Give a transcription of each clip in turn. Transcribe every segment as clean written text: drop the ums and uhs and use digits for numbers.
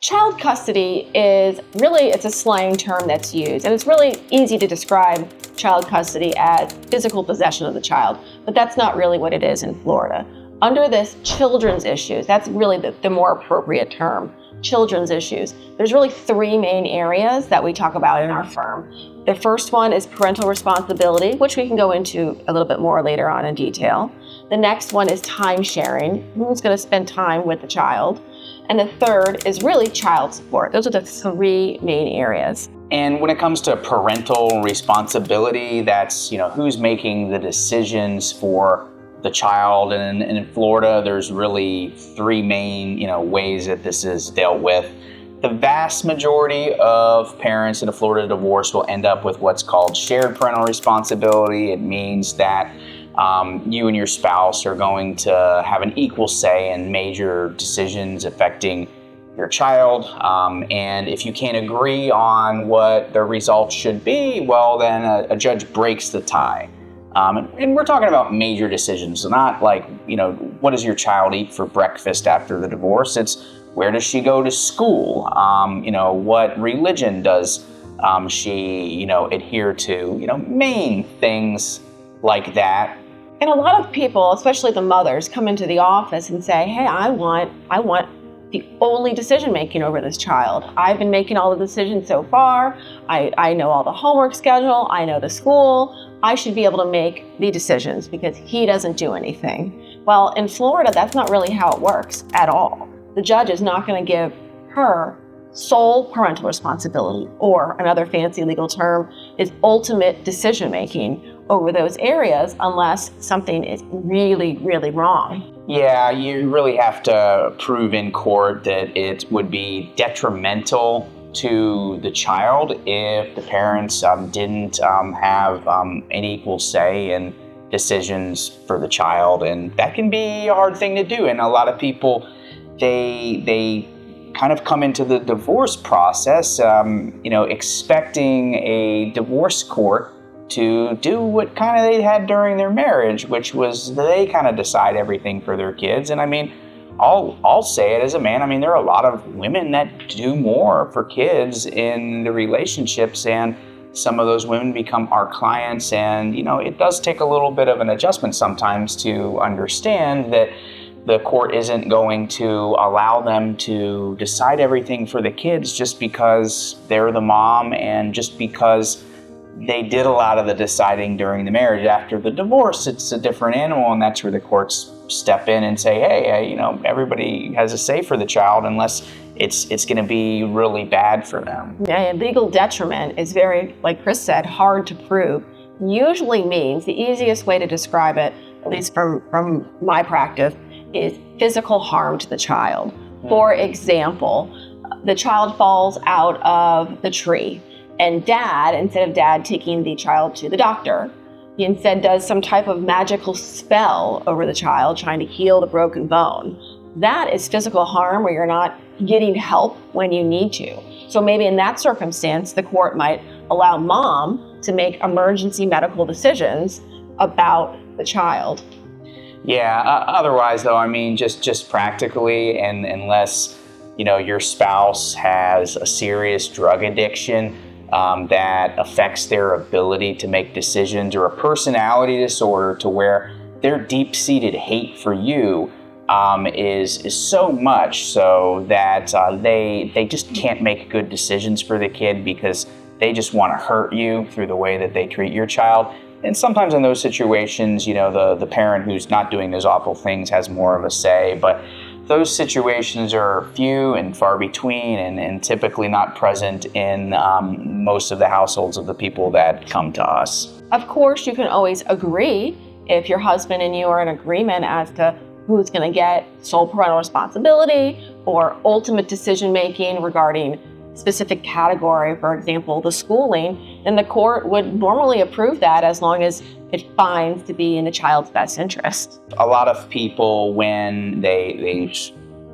Child custody it's a slang term that's used, and it's really easy to describe child custody as physical possession of the child, but that's not really what it is in Florida. Under this children's issues, that's really the more appropriate term, children's issues. There's really three main areas that we talk about in our firm. The first one is parental responsibility, which we can go into a little bit more later on in detail. The next one is time sharing, who's going to spend time with the child. And the third is really child support. Those are the three main areas. And when it comes to parental responsibility, that's, who's making the decisions for the child. And in Florida, there's really three main, ways that this is dealt with. The vast majority of parents in a Florida divorce will end up with what's called shared parental responsibility. It means that you and your spouse are going to have an equal say in major decisions affecting your child. And if you can't agree on what the results should be, well, then a judge breaks the tie. And we're talking about major decisions, not like, what does your child eat for breakfast after the divorce? It's where does she go to school? What religion does she, adhere to? Main things like that. And a lot of people, especially the mothers, come into the office and say, hey, I want the only decision making over this child. I've been making all the decisions so far. I know all the homework schedule. I know the school. I should be able to make the decisions because he doesn't do anything. Well, in Florida, that's not really how it works at all. The judge is not going to give her sole parental responsibility, or another fancy legal term is ultimate decision making over those areas unless something is really, really wrong. Yeah, you really have to prove in court that it would be detrimental to the child if the parents didn't have an equal say in decisions for the child. And that can be a hard thing to do. And a lot of people, they kind of come into the divorce process, expecting a divorce court to do what kind of they had during their marriage, which was they kind of decide everything for their kids. And I mean, I'll say it as a man. There are a lot of women that do more for kids in the relationships, and some of those women become our clients. And, it does take a little bit of an adjustment sometimes to understand that the court isn't going to allow them to decide everything for the kids just because they're the mom and just because they did a lot of the deciding during the marriage. After the divorce, it's a different animal, and that's where the courts step in and say, hey, everybody has a say for the child unless it's going to be really bad for them. Yeah, and legal detriment is very, like Chris said, hard to prove. Usually means, the easiest way to describe it, at least from my practice, is physical harm to the child. For example, the child falls out of the tree, and dad, instead of dad taking the child to the doctor, he instead does some type of magical spell over the child trying to heal the broken bone. That is physical harm where you're not getting help when you need to. So maybe in that circumstance, the court might allow mom to make emergency medical decisions about the child. Yeah, otherwise though, just practically, and unless, your spouse has a serious drug addiction that affects their ability to make decisions, or a personality disorder to where their deep-seated hate for you is so much so that they just can't make good decisions for the kid because they just want to hurt you through the way that they treat your child. And sometimes in those situations, the parent who's not doing those awful things has more of a say, but those situations are few and far between, and typically not present in most of the households of the people that come to us. Of course, you can always agree if your husband and you are in agreement as to who's going to get sole parental responsibility or ultimate decision-making regarding specific category, for example, the schooling, then the court would normally approve that as long as it finds to be in the child's best interest. A lot of people, when they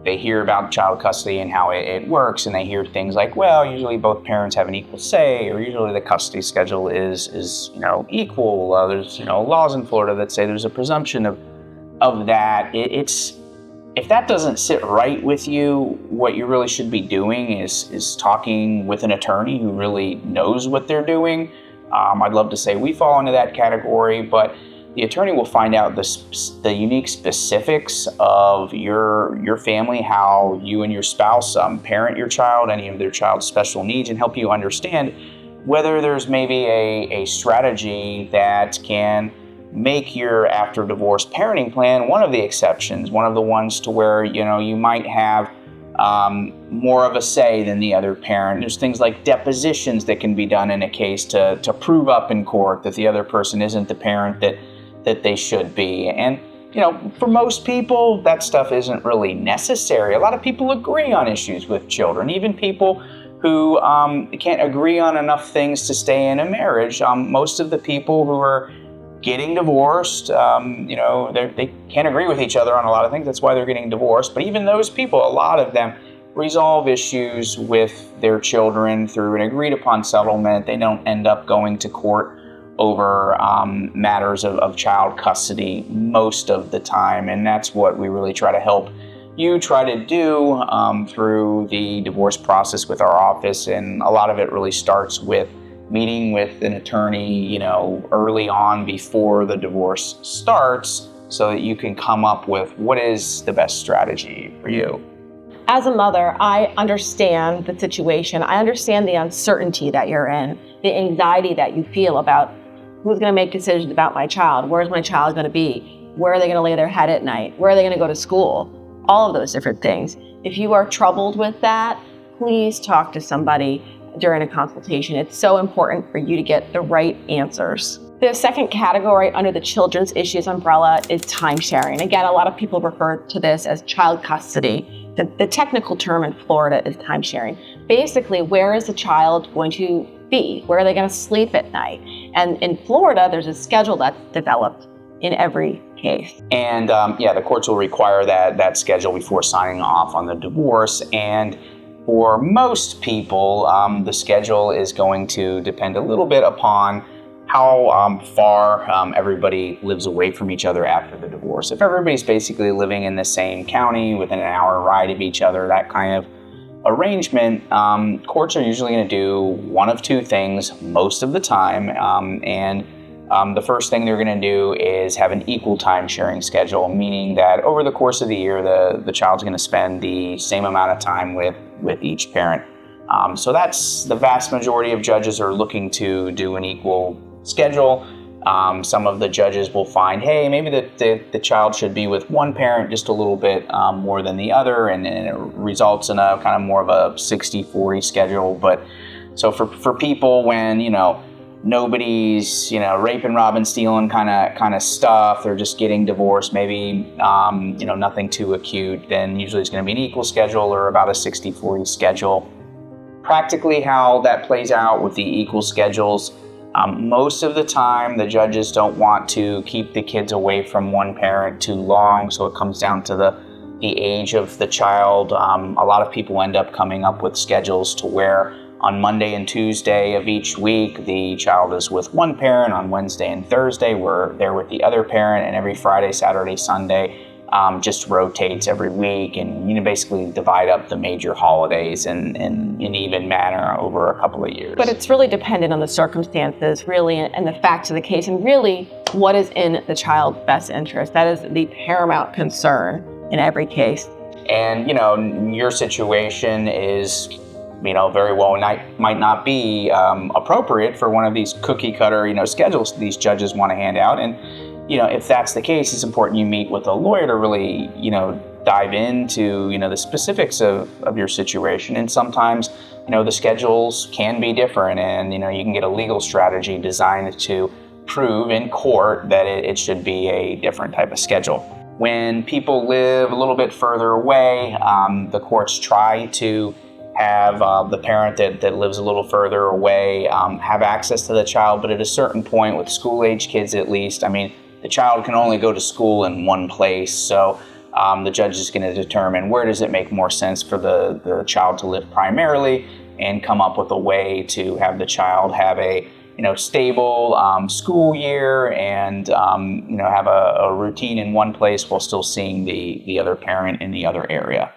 hear about child custody and how it works, and they hear things like, well, usually both parents have an equal say, or usually the custody schedule is There's laws in Florida that say there's a presumption of that. It's If that doesn't sit right with you, what you really should be doing is talking with an attorney who really knows what they're doing. I'd love to say we fall into that category, but the attorney will find out the unique specifics of your family, how you and your spouse parent your child, any of their child's special needs, and help you understand whether there's maybe a strategy that can make your after divorce parenting plan one of the exceptions, one of the ones to where you might have more of a say than the other parent. There's things like depositions that can be done in a case to prove up in court that the other person isn't the parent that they should be. And for most people, that stuff isn't really necessary. A lot of people agree on issues with children, even people who can't agree on enough things to stay in a marriage. Most of the people who are getting divorced, they can't agree with each other on a lot of things. That's why they're getting divorced. But even those people, a lot of them resolve issues with their children through an agreed upon settlement. They don't end up going to court over matters of child custody most of the time. And that's what we really try to help you try to do through the divorce process with our office. And a lot of it really starts with meeting with an attorney, early on before the divorce starts, so that you can come up with what is the best strategy for you. As a mother, I understand the situation. I understand the uncertainty that you're in, the anxiety that you feel about who's going to make decisions about my child, where's my child going to be, where are they going to lay their head at night, where are they going to go to school, all of those different things. If you are troubled with that, please talk to somebody during a consultation. It's so important for you to get the right answers. The second category under the children's issues umbrella is time sharing. Again, a lot of people refer to this as child custody. The technical term in Florida is time sharing. Basically, where is the child going to be? Where are they going to sleep at night? And in Florida, there's a schedule that's developed in every case. And the courts will require that schedule before signing off on the divorce. And for most people, the schedule is going to depend a little bit upon how far everybody lives away from each other after the divorce. If everybody's basically living in the same county within an hour ride of each other, that kind of arrangement, courts are usually going to do one of two things most of the time. The first thing they're going to do is have an equal time sharing schedule, meaning that over the course of the year, the child's going to spend the same amount of time with each parent. So that's the vast majority of judges are looking to do an equal schedule. Some of the judges will find, hey, maybe the child should be with one parent just a little bit more than the other, and it results in a kind of more of a 60-40 schedule. But so for people when nobody's raping, robbing, stealing kind of stuff, they're just getting divorced, maybe nothing too acute, then usually it's going to be an equal schedule or about a 60-40 schedule. Practically how that plays out with the equal schedules, most of the time the judges don't want to keep the kids away from one parent too long, so it comes down to the age of the child. A lot of people end up coming up with schedules to where on Monday and Tuesday of each week, the child is with one parent. On Wednesday and Thursday, they're with the other parent, and every Friday, Saturday, Sunday just rotates every week, and basically divide up the major holidays in an even manner over a couple of years. But it's really dependent on the circumstances, really, and the facts of the case, and really what is in the child's best interest. That is the paramount concern in every case. And your situation is very well might not be appropriate for one of these cookie cutter schedules these judges want to hand out. And if that's the case, it's important you meet with a lawyer to really dive into the specifics of your situation. And sometimes the schedules can be different, and you can get a legal strategy designed to prove in court that it should be a different type of schedule. When people live a little bit further away, the courts try to have the parent that lives a little further away have access to the child, but at a certain point, with school-age kids at least, the child can only go to school in one place, so the judge is going to determine where does it make more sense for the child to live primarily, and come up with a way to have the child have a stable school year and have a routine in one place while still seeing the other parent in the other area.